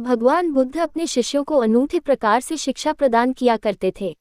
भगवान बुद्ध अपने शिष्यों को अनूठे प्रकार से शिक्षा प्रदान किया करते थे।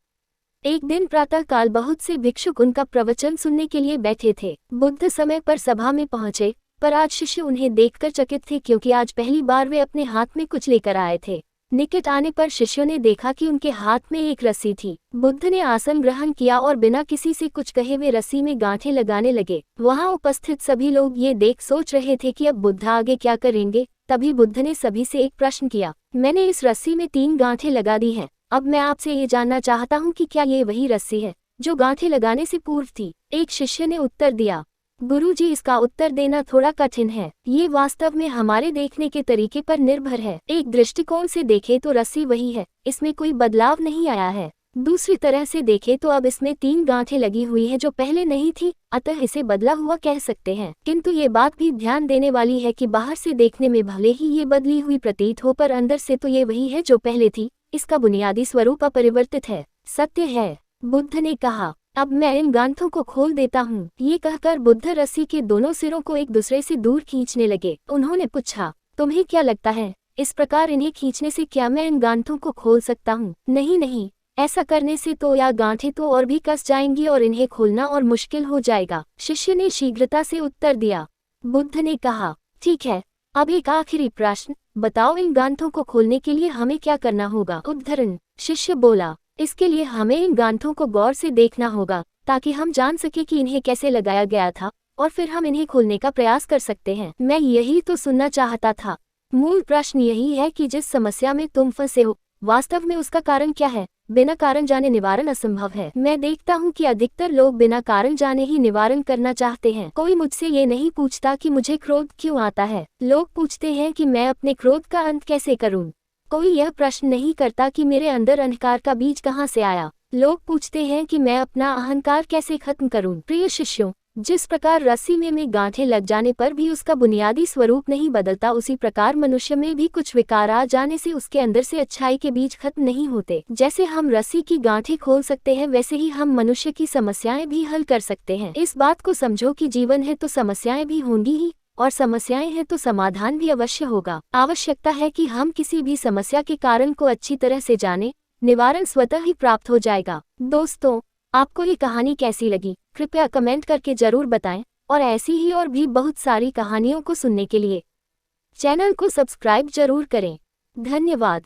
एक दिन प्रातःकाल बहुत से भिक्षुक उनका प्रवचन सुनने के लिए बैठे थे। बुद्ध समय पर सभा में पहुंचे, पर आज शिष्य उन्हें देखकर चकित थे क्योंकि आज पहली बार वे अपने हाथ में कुछ लेकर आए थे। निकट आने पर शिष्यों ने देखा कि उनके हाथ में एक रस्सी थी। बुद्ध ने आसन ग्रहण किया और बिना किसी से कुछ कहे वे रस्सी में गांठें लगाने लगे। वहां उपस्थित सभी लोग ये देख सोच रहे थे कि अब बुद्ध आगे क्या करेंगे। तभी बुद्ध ने सभी से एक प्रश्न किया, मैंने इस रस्सी में 3 गांठें लगा दी हैं। अब मैं आपसे ये जानना चाहता हूँ कि क्या ये वही रस्सी है जो गांठें लगाने से पूर्व थी। एक शिष्य ने उत्तर दिया, गुरुजी, इसका उत्तर देना थोड़ा कठिन है। ये वास्तव में हमारे देखने के तरीके पर निर्भर है। एक दृष्टिकोण से देखें तो रस्सी वही है, इसमें कोई बदलाव नहीं आया है। दूसरी तरह से देखें तो अब इसमें 3 गांठें लगी हुई है जो पहले नहीं थी, अतः इसे बदला हुआ कह सकते हैं। किंतु ये बात भी ध्यान देने वाली है कि बाहर से देखने में भले ही ये बदली हुई प्रतीत हो, पर अंदर से तो ये वही है जो पहले थी। इसका बुनियादी स्वरूप अपरिवर्तित है, सत्य है। बुद्ध ने कहा, अब मैं इन गांठों को खोल देता हूँ। ये कहकर बुद्ध रस्सी के दोनों सिरों को एक दूसरे से दूर खींचने लगे। उन्होंने पूछा, तुम्हें क्या लगता है, इस प्रकार इन्हें खींचने से क्या मैं इन गांठों को खोल सकता हूँ? नहीं नहीं, ऐसा करने से तो या गांठें तो और भी कस जाएंगी और इन्हें खोलना और मुश्किल हो जाएगा। शिष्य ने शीघ्रता से उत्तर दिया। बुद्ध ने कहा, ठीक है, अब एक आखिरी प्रश्न, बताओ इन गांठों को खोलने के लिए हमें क्या करना होगा? उद्धरण, शिष्य बोला, इसके लिए हमें इन गांठों को गौर से देखना होगा ताकि हम जान सके कि इन्हें कैसे लगाया गया था और फिर हम इन्हें खोलने का प्रयास कर सकते हैं। मैं यही तो सुनना चाहता था। मूल प्रश्न यही है कि जिस समस्या में तुम फंसे हो, वास्तव में उसका कारण क्या है? बिना कारण जाने निवारण असंभव है। मैं देखता हूँ कि अधिकतर लोग बिना कारण जाने ही निवारण करना चाहते हैं। कोई मुझसे ये नहीं पूछता कि मुझे क्रोध क्यों आता है। लोग पूछते हैं कि मैं अपने क्रोध का अंत कैसे करूँ। कोई यह प्रश्न नहीं करता कि मेरे अंदर अहंकार का बीज कहाँ से आया। लोग पूछते हैं कि मैं अपना अहंकार कैसे खत्म करूं। प्रिय शिष्यों, जिस प्रकार रस्सी में गांठें लग जाने पर भी उसका बुनियादी स्वरूप नहीं बदलता, उसी प्रकार मनुष्य में भी कुछ विकार आ जाने से उसके अंदर से अच्छाई के बीज खत्म नहीं होते। जैसे हम रस्सी की गांठें खोल सकते हैं, वैसे ही हम मनुष्य की समस्याएं भी हल कर सकते हैं। इस बात को समझो कि जीवन है तो समस्याएं भी होंगी ही, और समस्याएं हैं तो समाधान भी अवश्य होगा। आवश्यकता है कि हम किसी भी समस्या के कारण को अच्छी तरह से जानें, निवारण स्वतः ही प्राप्त हो जाएगा। दोस्तों, आपको ये कहानी कैसी लगी? कृपया कमेंट करके जरूर बताएं और ऐसी ही और भी बहुत सारी कहानियों को सुनने के लिए चैनल को सब्सक्राइब जरूर करें। धन्यवाद।